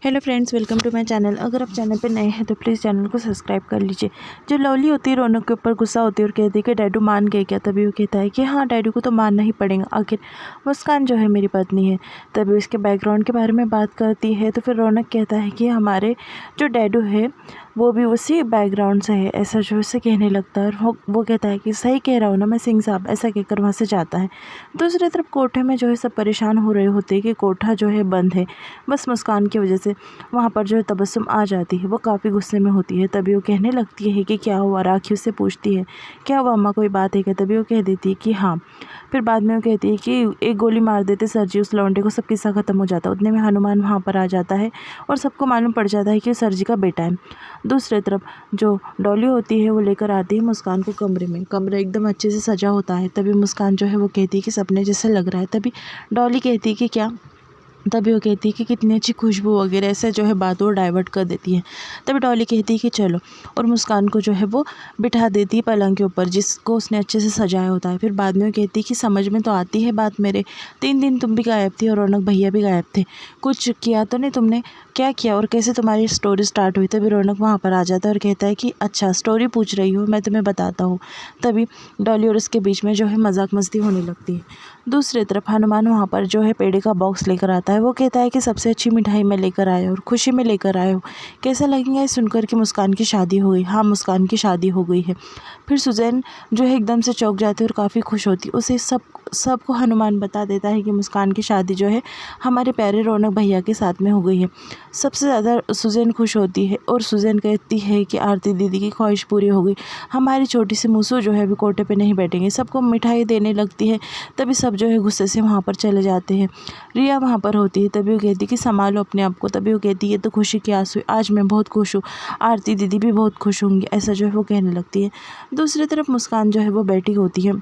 Hello friends, welcome to my channel. अगर आप channel पे नए हैं तो प्लीज़ चैनल को सब्सक्राइब कर लीजिए। जो लवली होती है रौनक के ऊपर गुस्सा होती है और कहती है कि डैडू मान गए क्या। तभी वो कहता है कि हाँ, डैडू को तो मानना ही पड़ेगा, आखिर मुस्कान जो है मेरी पत्नी है। तभी उसके बैकग्राउंड के बारे में बात करती है तो फिर रौनक कहता है कि हमारे जो डैडू है वो भी उसी बैकग्राउंड से है, ऐसा जो उससे कहने लगता है। और वो कहता है कि सही कह रहा हूँ ना मैं सिंह साहब, ऐसा कहकर वहाँ से जाता है। दूसरी तरफ कोठे में जो है सब परेशान हो रहे होते हैं कि कोठा जो है बंद है, बस मुस्कान की वजह से। वहाँ पर जो है तबस्सुम आ जाती है, वो काफ़ी गुस्से में होती है। तभी वो कहने लगती है कि क्या हुआ। राखी उससे पूछती है क्या हुआ अम्मा, कोई बात है क्या। तभी वो कह देती है कि हाँ। फिर बाद में वो कहती है कि एक गोली मार देते सर जी उस लौंडे को, सब किस्सा ख़त्म हो जाता। उतने में हनुमान वहाँ पर आ जाता है और सबको मालूम पड़ जाता है कि सर जी का बेटा है। दूसरी तरफ जो डॉली होती है वो लेकर आती है मुस्कान को कमरे में। कमरा एकदम अच्छे से सजा होता है। तभी मुस्कान जो है वो कहती है कि सपने जैसे लग रहा है। तभी डॉली कहती है कि क्या। तभी वो कहती है कि कितनी अच्छी खुशबू वगैरह, ऐसे जो है बात वो डाइवर्ट कर देती है। तभी डॉली कहती है कि चलो, और मुस्कान को जो है वो बिठा देती है पलंग के ऊपर जिसको उसने अच्छे से सजाया होता है। फिर बाद में वो कहती है कि समझ में तो आती है बात मेरे, 3 दिन तुम भी गायब थी और रौनक भैया भी गायब थे, कुछ किया तो नहीं तुमने, क्या किया और कैसे तुम्हारी स्टोरी स्टार्ट हुई। तभी रौनक वहाँ पर आ जाता है और कहता है कि अच्छा स्टोरी पूछ रही हो, मैं तुम्हें बताता हूँ। तभी डॉली और उसके बीच में जो है मजाक मस्ती होने लगती है। दूसरी तरफ हनुमान वहाँ पर जो है पेड़े का बॉक्स लेकर आता है। वो कहता है कि सबसे अच्छी मिठाई मैं लेकर आया और खुशी में लेकर आया हूँ, कैसा लगेगा ये सुनकर कि मुस्कान की शादी हो गई। हाँ, मुस्कान की शादी हो गई है। फिर सुजैन जो है एकदम से चौंक जाती है और काफ़ी खुश होती है। उसे सबको हनुमान बता देता है कि मुस्कान की शादी जो है हमारे प्यारे रौनक भैया के साथ में हो गई है। सबसे ज़्यादा सुजैन खुश होती है और सुजैन कहती है कि आरती दीदी की ख्वाहिश पूरी हो गई, हमारी छोटी सी मूसू जो है अभी कोटे पे नहीं बैठेंगे। सबको मिठाई देने लगती है। तभी सब जो है गुस्से से वहाँ पर चले जाते हैं। रिया वहाँ पर होती है। तभी वो कहती है कि संभालो अपने आप को। तभी वो कहती है ये तो खुशी की आंसू, आज मैं बहुत खुश हूँ, आरती दीदी भी बहुत खुश होंगी, ऐसा जो है वो कहने लगती है। दूसरी तरफ मुस्कान जो है वो बैठी होती है।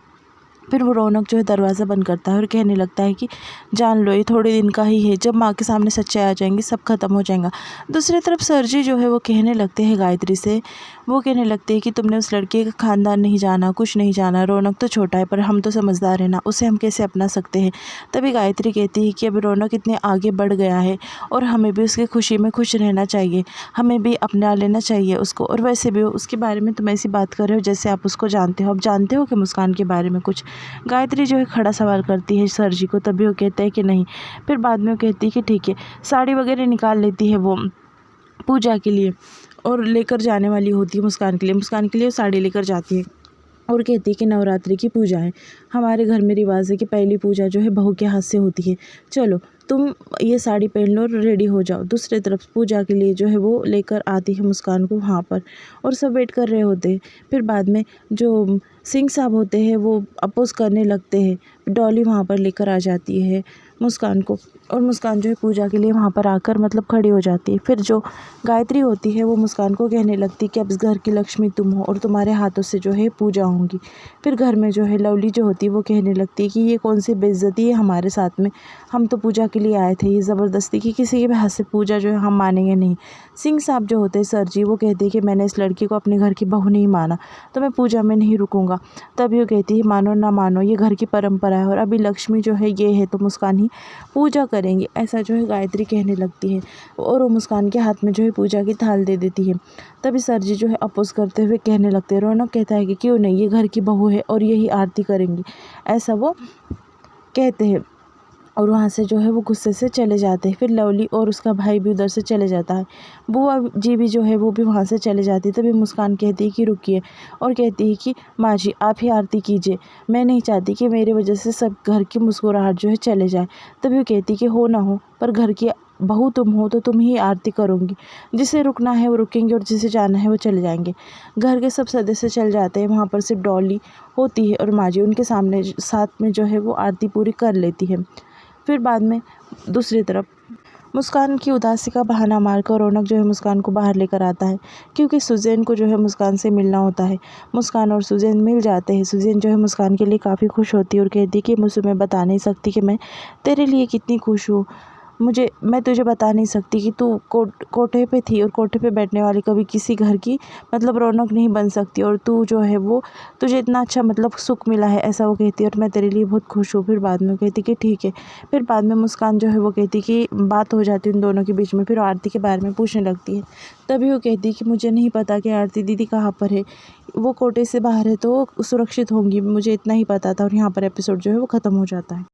फिर वो रौनक जो है दरवाज़ा बंद करता है और कहने लगता है कि जान लो ये थोड़े दिन का ही है, जब माँ के सामने सच्चाई आ जाएंगी सब खत्म हो जाएगा। दूसरी तरफ सरजी जो है वो कहने लगते हैं गायत्री से, वो कहने लगते हैं कि तुमने उस लड़के का खानदान नहीं जाना, कुछ नहीं जाना, रौनक तो छोटा है पर हम तो समझदार है ना, उसे हम कैसे अपना सकते हैं। तभी गायत्री कहती है कि अब रौनक इतने आगे बढ़ गया है और हमें भी उसकी खुशी में खुश रहना चाहिए, हमें भी अपना लेना चाहिए उसको। और वैसे भी उसके बारे में तुम ऐसी बात कर रहे हो जैसे आप उसको जानते हो, आप जानते हो कि मुस्कान के बारे में कुछ। गायत्री जो है खड़ा सवाल करती है सर जी को। तभी वो कहते हैं कि नहीं। फिर बाद में वो कहती है कि ठीक है। साड़ी वगैरह निकाल लेती है वो पूजा के लिए और लेकर जाने वाली होती है मुस्कान के लिए। मुस्कान के लिए वो साड़ी लेकर जाती है और कहती है कि नवरात्रि की पूजा है, हमारे घर में रिवाज है कि पहली पूजा जो है बहू के हाथ से होती है, चलो तुम ये साड़ी पहन लो और रेडी हो जाओ। दूसरी तरफ पूजा के लिए जो है वो लेकर आती है मुस्कान को वहाँ पर और सब वेट कर रहे होते हैं। फिर बाद में जो सिंह साहब होते हैं वो अपोज करने लगते हैं। डॉली वहाँ पर लेकर आ जाती है मुस्कान को और मुस्कान जो है पूजा के लिए वहाँ पर आकर मतलब खड़ी हो जाती है। फिर जो गायत्री होती है वो मुस्कान को कहने लगती है कि अब इस घर की लक्ष्मी तुम हो और तुम्हारे हाथों से जो है पूजा होंगी। फिर घर में जो है लवली जो होती है वो कहने लगती है कि ये कौन सी बेइज्जती है हमारे साथ में, हम तो पूजा के लिए आए थे, ये ज़बरदस्ती की किसी के भी हाथ से पूजा जो है हम मानेंगे नहीं। सिंह साहब जो होते हैं सर जी वो कहते हैं कि मैंने इस लड़की को अपने घर की बहू नहीं माना तो मैं पूजा में नहीं रुकूंगा। तभी वो कहती है मानो ना मानो ये घर की परंपरा है और अभी लक्ष्मी जो है ये है तो मुस्कान ही पूजा करेंगी, ऐसा जो है गायत्री कहने लगती है और वो मुस्कान के हाथ में जो है पूजा की थाल दे देती है। तभी सर जी जो है अपोज करते हुए कहने लगते हैं। रौनक कहता है कि क्यों नहीं, ये घर की बहू है और यही आरती करेंगी, ऐसा वो कहते हैं और वहाँ से जो है वो गुस्से से चले जाते हैं। फिर लवली और उसका भाई भी उधर से चले जाता है। बुआ जी भी जो है वो भी वहाँ से चले जाती है। तभी मुस्कान कहती है कि रुकिए और कहती है कि माँ जी आप ही आरती कीजिए, मैं नहीं चाहती कि मेरे वजह से सब घर की मुस्कुराहट जो है चले जाए। तभी वो कहती कि हो ना हो पर घर की बहू तुम हो तो तुम ही आरती करोगी, जिसे रुकना है वो रुकेंगे और जिसे जाना है वो चले जाएंगे। घर के सब सदस्य चल जाते हैं। वहाँ पर सिर्फ डॉली होती है और माँ जी उनके सामने साथ में जो है वो आरती पूरी कर लेती है। फिर बाद में दूसरी तरफ मुस्कान की उदासी का बहाना मारकर रौनक जो है मुस्कान को बाहर लेकर आता है क्योंकि सुजैन को जो है मुस्कान से मिलना होता है। मुस्कान और सुजैन मिल जाते हैं। सुजैन जो है मुस्कान के लिए काफ़ी खुश होती है और कहती है कि मुझे मैं बता नहीं सकती कि मैं तेरे लिए कितनी खुश हूँ। मैं तुझे बता नहीं सकती कि तू कोठे पे थी और कोठे पे बैठने वाली कभी किसी घर की मतलब रौनक नहीं बन सकती, और तू जो है वो तुझे इतना अच्छा मतलब सुख मिला है, ऐसा वो कहती है, और मैं तेरे लिए बहुत खुश हूँ। फिर बाद में कहती कि ठीक है। फिर बाद में मुस्कान जो है वो कहती कि बात हो जाती है उन दोनों के बीच में। फिर आरती के बारे में पूछने लगती है। तभी वो कहती कि मुझे नहीं पता कि आरती दीदी कहाँ पर है, वो कोटे से बाहर है तो सुरक्षित होंगी, मुझे इतना ही पता था। और यहाँ पर एपिसोड जो है वो ख़त्म हो जाता है।